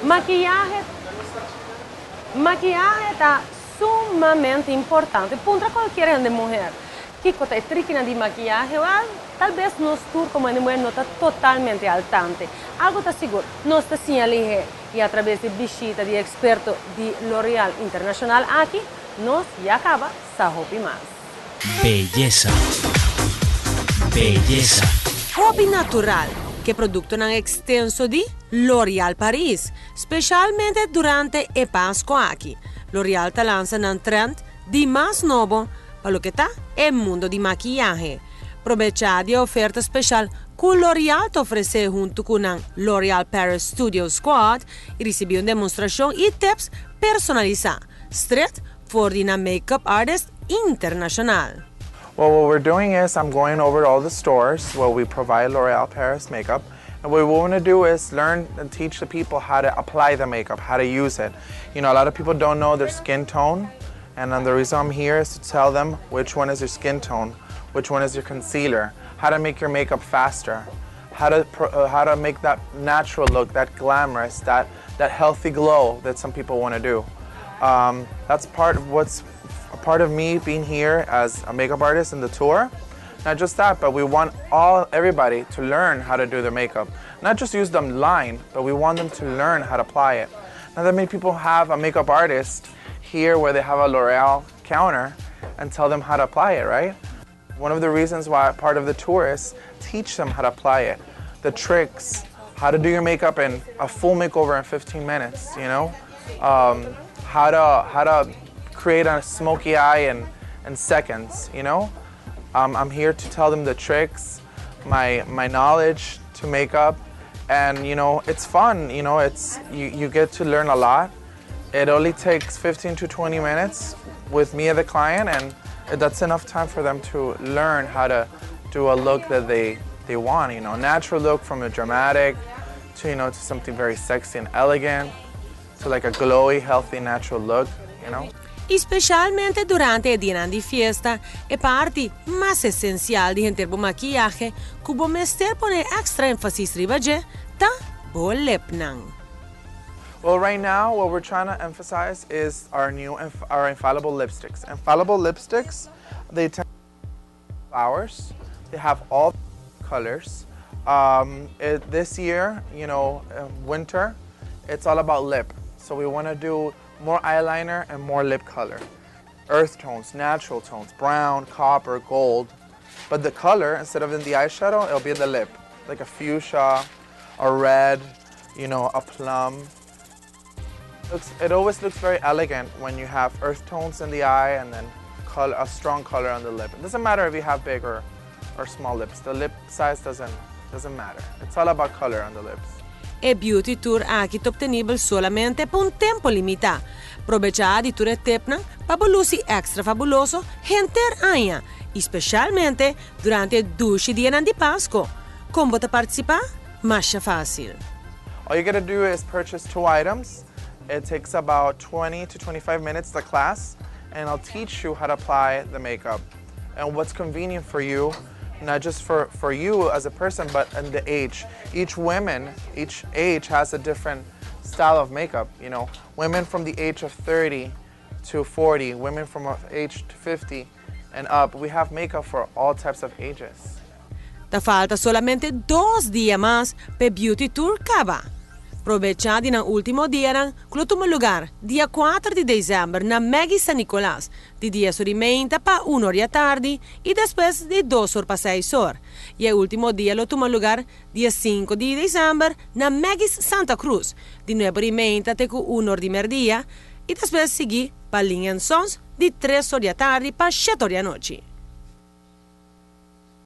Maquillaje está sumamente importante para qualquer mulher. Que é triquina de maquillaje, talvez nos tour como mulher não está totalmente al tanto. Algo está seguro, não está assim ali e através de visita de experto de L'Oréal Internacional aqui, nos já acaba saber mais. Belleza. Belleza. Hobby natural, che produto extenso di L'Oréal Paris, specialmente durante e Pasco aqui. L'Oréal ta lança un trend di mais novo para lo que está el mundo de maquillaje. Aprovechar de oferta especial que L'Oréal te ofrece junto con L'Oréal Paris Studio Squad y recibir una demostración y tips personalizados, straight for the makeup artist internacional. Well, what we're doing is I'm going over to all the stores where we provide L'Oréal Paris makeup. And what we want to do is learn and teach the people how to apply the makeup, how to use it. You know, a lot of people don't know their skin tone. And the reason I'm here is to tell them which one is your skin tone, which one is your concealer, how to make your makeup faster, how to make that natural look, that glamorous, that healthy glow that some people want to do. That's part of me being here as a makeup artist in the tour. Not just that, but we want everybody to learn how to do their makeup. Not just use them line, but we want them to learn how to apply it. Not that many people have a makeup artist here where they have a L'Oréal counter and tell them how to apply it, right? One of the reasons why part of the tour is teach them how to apply it. The tricks, how to do your makeup in a full makeover in 15 minutes, you know? How to create a smoky eye in seconds, you know? I'm here to tell them the tricks, my knowledge to makeup, and you know, it's fun, you know, you get to learn a lot. It only takes 15 to 20 minutes with me as the client, and that's enough time for them to learn how to do a look that they want, you know, natural look from a dramatic to, you know, to something very sexy and elegant, to like a glowy, healthy, natural look, you know. Especialmente durante el día de fiesta, es parte más esencial de el maquillaje, que mester poner extra énfasis ribaje, ta bolepnang. Well, right now, what we're trying to emphasize is our infallible lipsticks. Infallible lipsticks, they tend to be flowers. They have all colors. This year, you know, winter, it's all about lip. So we want to do more eyeliner and more lip color. Earth tones, natural tones, brown, copper, gold. But the color, instead of in the eyeshadow, it'll be in the lip. Like a fuchsia, a red, you know, a plum. It always looks very elegant when you have earth tones in the eye and then a strong color on the lip. It doesn't matter if you have big or small lips. The lip size doesn't matter. It's all about color on the lips. E Beauty Tour aqui è obtenibile solamente per un tempo limitato. Aprovechar di tour tepna para bolusi extra fabuloso enter aña, especialmente durante 12 dias di Pasco. Como te participar? Mais fácil. All you gotta do is purchase 2 items. It takes about 20 to 25 minutes the class, and I'll teach you how to apply the makeup and what's convenient for you, not just for you as a person, but in the age. Each age has a different style of makeup, you know. Women from the age of 30 to 40, women from age to 50 and up, we have makeup for all types of ages. Te falta solamente 2 dias más per Beauty Tour Cava. Aprovechar di último dia, clutumo lugar, dia 4 de dezembro, na Mega San Nicolás, de 10h30 para 1h tarde e depois de 2h para 6h. E o último dia, lo tomo lugar, dia 5 de dezembro, na Mega Santa Cruz, de 9h30 até 1h de merdia, e depois seguir para Linha Sons, de 3h tarde para 7h da noite.